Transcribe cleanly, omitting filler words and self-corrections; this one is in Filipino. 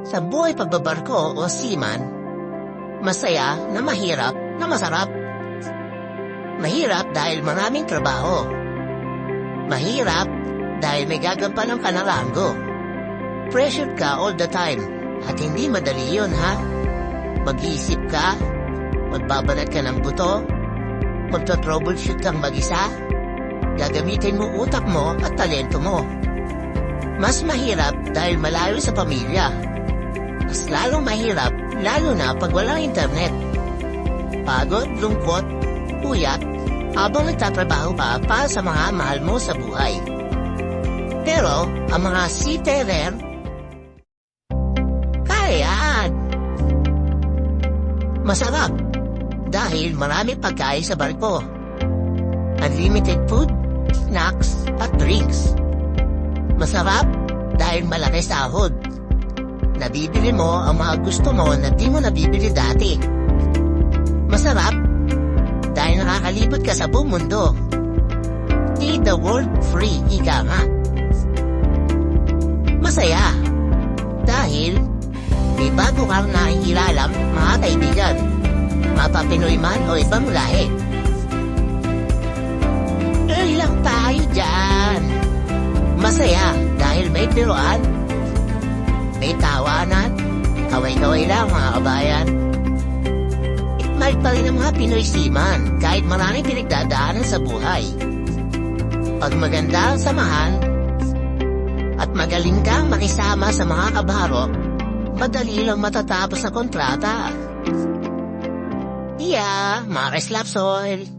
Sa buhay pagbabarko o seaman, masaya na mahirap na masarap. Mahirap dahil maraming trabaho. Mahirap dahil may gagampanan ka ng ranggo. Pressured ka all the time at hindi madali yun, ha? Mag-iisip ka, magbabanat ka ng buto, magto-troubleshoot kang mag-isa, gagamitin mo utak mo at talento mo. Mas mahirap dahil malayo sa pamilya. Mas lalong mahirap, lalo na pag walang internet. Pagod, lungkot, puyat, habang nagtatrabaho ka para sa mga mahal mo sa buhay. Pero, ang mga seafarer, kaya masarap dahil marami pagkain sa barko. Unlimited food, snacks, at drinks. Masarap dahil malaki sahod. Nabibili mo ang mga gusto mo na di mo nabibili dati. Masarap dahil nakakalibot ka sa buong mundo. See the world free, ika nga. Masaya dahil may bago kang nakikilalang mga kaibigan, mapapinoy man o ibang lahi. Lang tayo dyan. Masaya dahil may biruan, may tawanan, kaway-kaway lang mga kabayan. Itmahal pa rin ang mga Pinoy seaman kahit maraming pinagdadaanan sa buhay. Pag maganda ang samahan at magaling kang makisama sa mga kabaro, madali lang matatapos na kontrata. Mga Slapsoil.